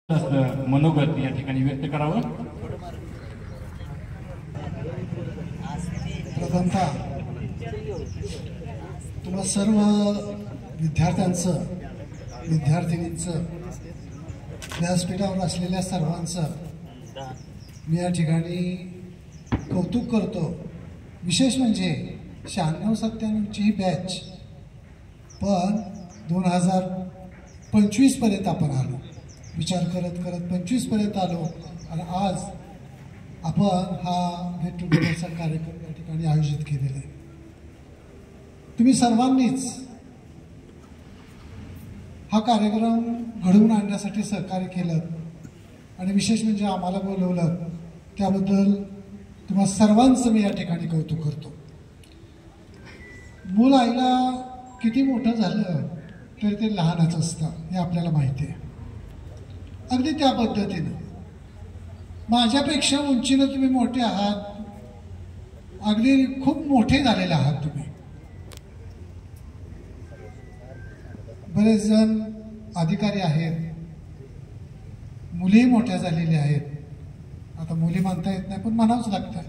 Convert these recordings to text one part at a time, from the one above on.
मनोगत या ठिकाणी व्यक्त करावं। प्रथमतः तुम्हा सर्व विद्यार्थ्यांचं विद्यार्थिनींचं व्यासपीठावर असलेल्या सर्वांचं मी या ठिकाणी कौतुक करतो। विशेष म्हणजे 96-97ची ही बॅच पण 2025 पर्यंत आपण आलो, विचार करत करत 25 पर्यंत आलो आणि आज आपण हा गेट टुगेदरचा कार्यक्रम या ठिकाणी आयोजित केलेला आहे। तुम्ही सर्वांनीच हा कार्यक्रम घडवून आणण्यासाठी सहकार्य केलं आणि विशेष म्हणजे आम्हाला बोलवलं त्याबद्दल तुम्हा सर्वांचं मी या ठिकाणी कौतुक करतो। मूल आईला किती मोठं झालं तरी ते लहानच असतं हे आपल्याला माहिती आहे। अगदी त्या पद्धतीनं माझ्यापेक्षा उंचीनं तुम्ही मोठे आहात, अगदी खूप मोठे झालेले आहात तुम्ही। बरेच जण अधिकारी आहेत, मुली मोठ्या झालेल्या आहेत। आता मुली म्हणता येत नाही पण म्हणावंच लागतं,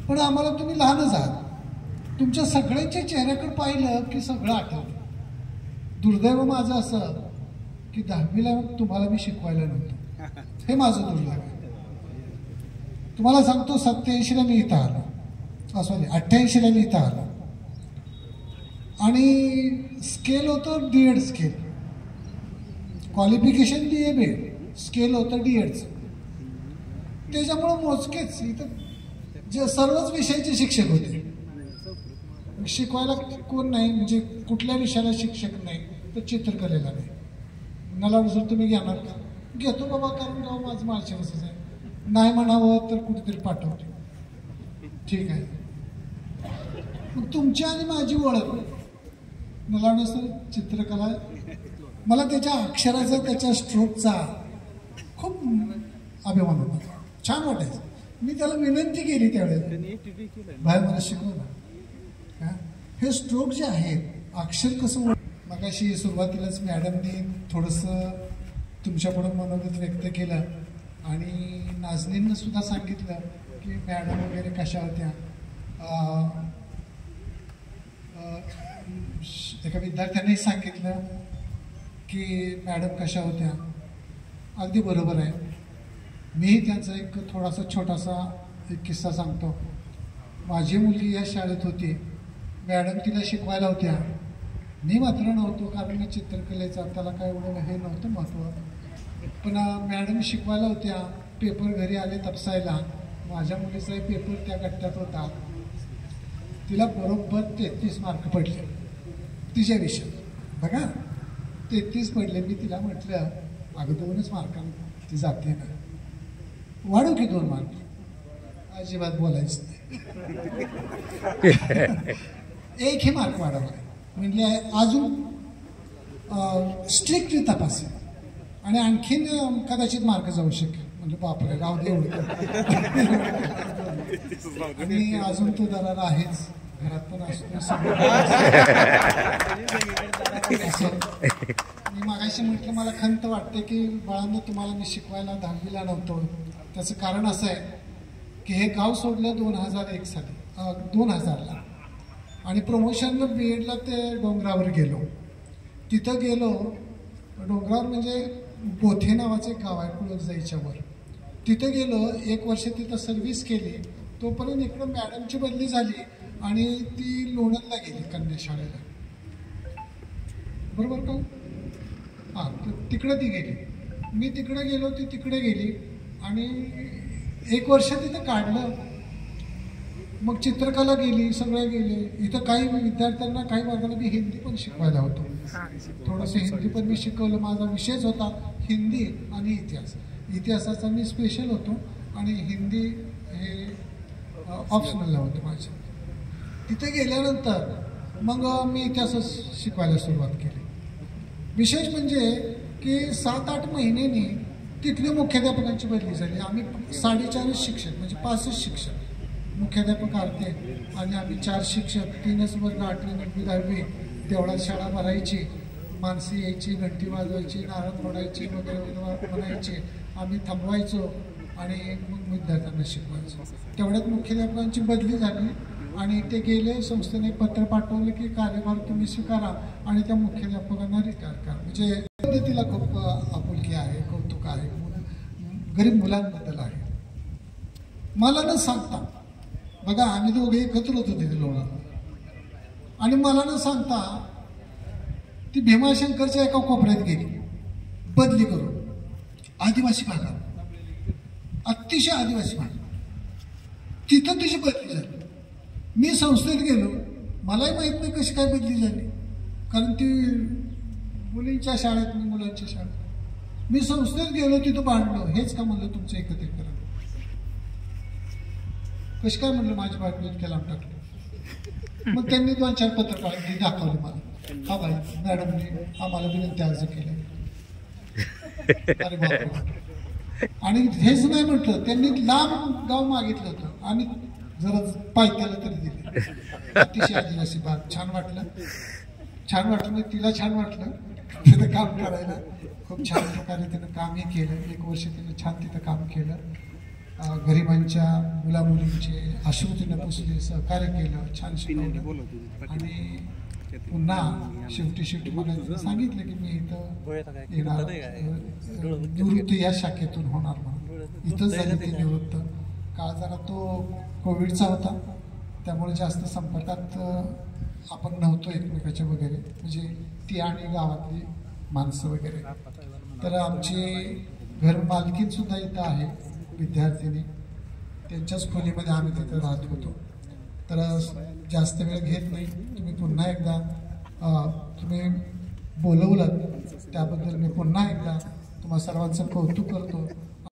पण आम्हाला तुम्ही लहानच आहात। तुमच्या सगळ्यांच्या चेहऱ्याकडे पाहिलं की सगळं आठवतं। दुर्दैव माझं असं की 10वीला तुम्हाला मी शिकवायला नव्हतं, हे माझं दुर्दैव आहे। तुम्हाला सांगतो 87ला मी इथं आलो, सॉरी 88ला मी इथं आलो आणि स्केल होतं D.Ed scale, qualification BA scale होतं D.Edचं। त्याच्यामुळं मोजकेच इथं जे सर्वच विषयाचे शिक्षक होते। शिकवायला कोण नाही, म्हणजे कुठल्या विषयाला शिक्षक नाही तर चित्रकलेला नाही। मला जर तुम्ही घेणार का, घेतो बाबा, कारण गाव माझं माळशिरसच आहे, नाही म्हणावं तर कुठेतरी पाठवतो, ठीक आहे। मग तुमची आणि माझी ओळख, मला वाटतं चित्रकला, मला त्याच्या अक्षराचा त्याच्या स्ट्रोकचा खूप अभिमान होता, छान वाटायचं। मी त्याला विनंती केली त्यावेळेस, बाहेर मला शिकवलं हे स्ट्रोक जे आहेत, अक्षर कसं। मगाशी सुरुवातीलाच मॅडमनी थोडंसं तुमच्याकडून मनोगत व्यक्त केलं आणि नाजनींना सुद्धा सांगितलं की मॅडम वगैरे कशा होत्या। एका विद्यार्थ्यांनी सांगितलं की मॅडम कशा होत्या, अगदी बरोबर आहे। मी त्यांचा एक थोडासा छोटासा एक किस्सा सांगतो। माझी मुलगी या शाळेत होती, मॅडम तिला शिकवायला होत्या, मी मात्र नव्हतो, कारण मी चित्रकलेचा त्याला काय एवढं हे नव्हतं महत्त्व, पण मॅडम शिकवायला होत्या। पेपर घरी आले तपसायला, माझ्या मुलीचा पेपर त्या गट्ट्यात होता, तिला बरोबर 33 मार्क पडले तिच्या विषयात। बघा 33 पडले। मी तिला म्हटलं अगं 2च मार्कांनी ती जाते ना, वाढू की 2 मार्क, अजिबात बोलायचं नाही। एक हे मार्क वाढवला म्हणजे अजून स्ट्रिक्टली तपासेल आणि आणखीन कदाचित मार्क जाऊ शकेल। म्हणजे बापरे, राहू दे एवढं आणि अजून तो दरार आहेच, घरात पण असतो। मी मागाशी म्हटलं मला खंत वाटते की बाळांनो तुम्हाला मी शिकवायला 10वीला नव्हतो। त्याचं कारण असं आहे की हे गाव सोडलं 2001 साली 2000ला आणि प्रमोशनला B.Edला ते डोंगरावर गेलो। तिथं गेलो डोंगरावर, म्हणजे बोथे नावाचं एक गाव आहे कुळक जायच्यावर, तिथं गेलो। 1 वर्ष तिथं सर्व्हिस केली, तोपर्यंत इकडं मॅडमची बदली झाली आणि ती लोणंदला गेली कन्या शाळेला, बरोबर का? हां, तर तिकडं ती गेली, मी तिकडे गेलो, ती तिकडे गेली आणि 1 वर्ष तिथं काढलं। मग चित्रकला गेली, सगळं गेले। इथं काही विद्यार्थ्यांना काही वर्गाला मी हिंदी पण शिकवायला होतो, थोडंसं हिंदी पण मी शिकवलं। माझा विषयच होता हिंदी आणि इतिहास, इतिहासाचा मी स्पेशल होतो आणि हिंदी हे ऑप्शनलला होतं माझं। तिथे गेल्यानंतर मग मी इतिहासच शिकवायला सुरुवात केली। विशेष म्हणजे की 7-8 महिन्यांनी तिथल्या मुख्याध्यापकांची बदली झाली। आम्ही 4.5 शिक्षक, म्हणजे 5च शिक्षक, मुख्याध्यापक आलते आणि आम्ही 4 शिक्षक, 3च वर्ग, 8वी 9वी 10वी तेवढ्याच शाळा भरायची। माणसं यायची, घंटी वाजवायची, नारळ फोडायची वगैरे वगैरे म्हणायचे. आम्ही थांबवायचो आणि मग विद्यार्थ्यांना शिकवायचो. तेवढ्यात मुख्याध्यापकांची बदली झाली आणि ते गेले. संस्थेने पत्र पाठवलं की कार्यभार तुम्ही स्वीकारा आणि त्या मुख्याध्यापकांना रिटायर करा. म्हणजे पद्धतीला खूप आपुलकी आहे, कौतुक आहे, गरीब मुलांबद्दल आहे. मला न सांगता, बघा आम्ही दोघे एकत्र होतो तिथे लोणावळा, आणि मला न सांगता ती भीमाशंकरच्या एका कोपऱ्यात गेली बदली करून, आदिवासी भागात, अतिशय आदिवासी भाग, तिथं तिची बदली झाली. मी संस्थेत गेलो, मलाही माहीत नाही कशी काय बदली झाली, कारण ती मुलींच्या शाळेत, मी मुलांच्या शाळेत. मी संस्थेत गेलो, तिथं भांडलो, हेच का म्हणलं तुमचं एकत्रीकरण. कशी काय म्हणलं माझी बायको इतक्या लांब टाकली. मग त्यांनी 2-4 पत्र दाखवले मला. हा बाई मॅडमने आम्हाला विनंती अर्ज केले. अरे बापरे. आणि हेच नाही म्हटलं, त्यांनी लांब गाव मागितलं होतं आणि जरा पायथ्याला तरी दिले. अतिशय आदिवासी भाग. छान वाटलं, छान वाटलं. मग तिला छान वाटलं तिथं काम करायला. खूप छान प्रकारे तिनं कामही केलं. 1 वर्ष तिनं छान तिथं काम केलं. गरिबांच्या मुलामुलींचे अश्रू तिनं पुसले, सहकार्य केलं, छान शिकवलं. आणि पुन्हा शेवटी मला सांगितलं की मी इथं येणार, निवृत्त या शाखेतून होणार म्हणून. इथंच झाली ती निवृत्त. काळ जरा तो कोविडचा होता, त्यामुळे जास्त संपर्कात आपण नव्हतो एकमेकाच्या वगैरे, म्हणजे ती आणि गावातली माणसं वगैरे. तर आमची घर मालकीन सुद्धा इथं आहे, विद्यार्थिनी. त्यांच्याच खोलीमध्ये आम्ही तिथं राहत होतो. तर जास्त वेळ घेत नाही. तुम्ही पुन्हा एकदा तुम्ही बोलवलं त्याबद्दल मी पुन्हा एकदा तुम्हा सर्वांचं कौतुक करतो.